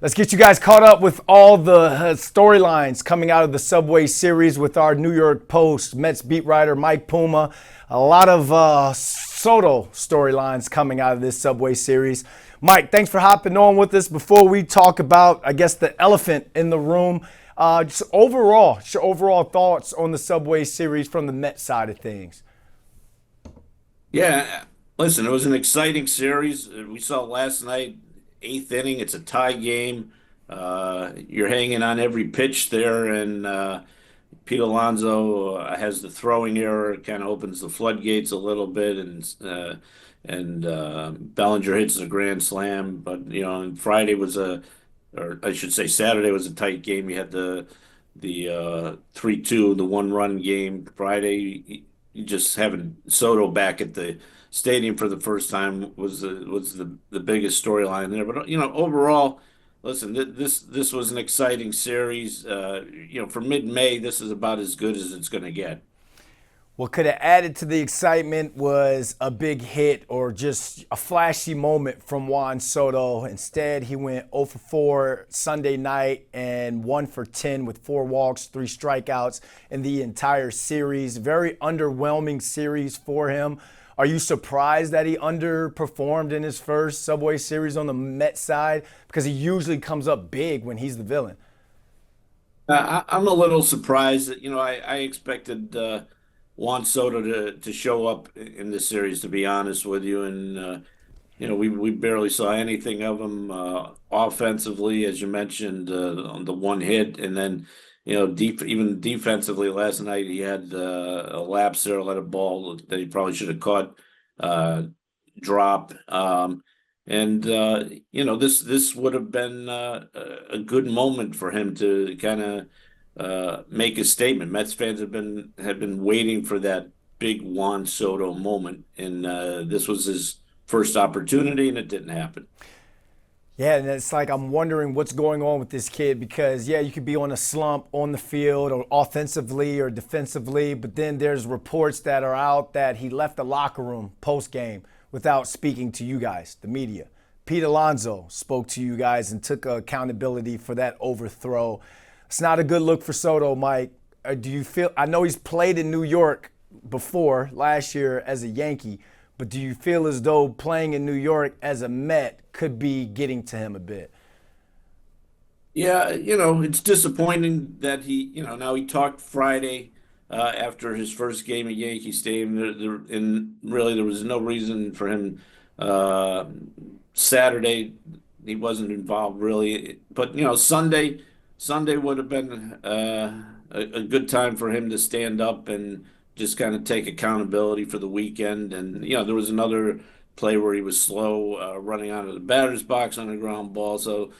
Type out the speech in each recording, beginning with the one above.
Let's get you guys caught up with all the storylines coming out of the Subway Series with our New York Post Mets beat writer Mike Puma. A lot of Soto storylines coming out of this Subway Series. Mike, thanks for hopping on with us. Before we talk about, I guess, the elephant in the room, just your overall thoughts on the Subway Series from the Mets side of things. Yeah, listen, it was an exciting series. We saw last night, eighth inning. It's a tie game. You're hanging on every pitch there, and Pete Alonso has the throwing error. It kind of opens the floodgates a little bit, and Bellinger hits a grand slam. But and Friday was or I should say Saturday was a tight game. You had the 3-2, the one-run game. Friday, you just having Soto back at the stadium for the first time was the biggest storyline there. But overall, listen, this was an exciting series. For mid-May, this is about as good as it's going to get. What could have added to the excitement was a big hit or just a flashy moment from Juan Soto. Instead, he went 0 for 4 Sunday night and 1 for 10 with 4 walks, 3 strikeouts in the entire series. Very underwhelming series for him. Are you surprised that he underperformed in his first Subway Series on the Mets side? Because he usually comes up big when he's the villain. I'm a little surprised that I expected Juan Soto to show up in this series. To be honest with you, and we barely saw anything of him offensively, as you mentioned, on the one hit, and then even defensively last night he had a lapse there, let a ball that he probably should have caught uh, drop. And this would have been a good moment for him to kind of make a statement. Mets fans have been waiting for that big Juan Soto moment, and this was his first opportunity, and it didn't happen. Yeah, and it's like I'm wondering what's going on with this kid because, yeah, you could be on a slump on the field or offensively or defensively, but then there's reports that are out that he left the locker room post-game without speaking to you guys, the media. Pete Alonso spoke to you guys and took accountability for that overthrow. It's not a good look for Soto, Mike. Do you feel? I know he's played in New York before last year as a Yankee, but do you feel as though playing in New York as a Met could be getting to him a bit? Yeah, it's disappointing that now he talked Friday after his first game at Yankee Stadium, and really there was no reason for him. Uh, Saturday, he wasn't involved really, but Sunday would have been a good time for him to stand up and just kind of take accountability for the weekend. And there was another play where he was slow running out of the batter's box on a ground ball. So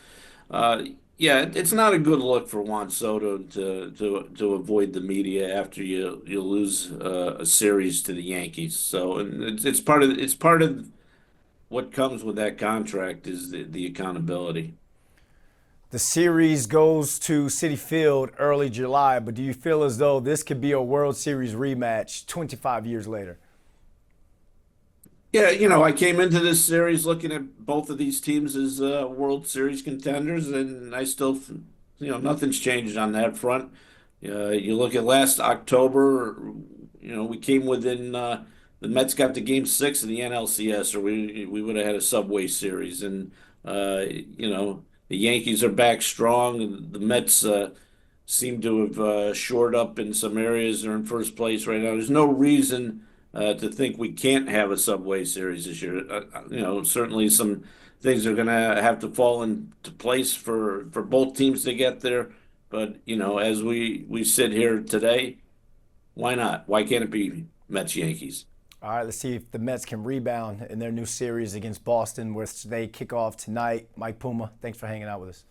uh, yeah, it's not a good look for Juan Soto to avoid the media after you lose a series to the Yankees. So, and it's part of what comes with that contract is the accountability. The series goes to Citi Field early July, but do you feel as though this could be a World Series rematch 25 years later? Yeah, I came into this series looking at both of these teams as World Series contenders, and I still, nothing's changed on that front. You look at last October, we came within. The Mets got to Game 6 of the NLCS, or we would have had a Subway Series, and the Yankees are back strong. The Mets seem to have shored up in some areas. They're in first place right now. There's no reason to think we can't have a Subway Series this year. Certainly some things are going to have to fall into place for both teams to get there. But as we sit here today, why not? Why can't it be Mets Yankees? All right, let's see if the Mets can rebound in their new series against Boston, which they kick off tonight. Mike Puma, thanks for hanging out with us.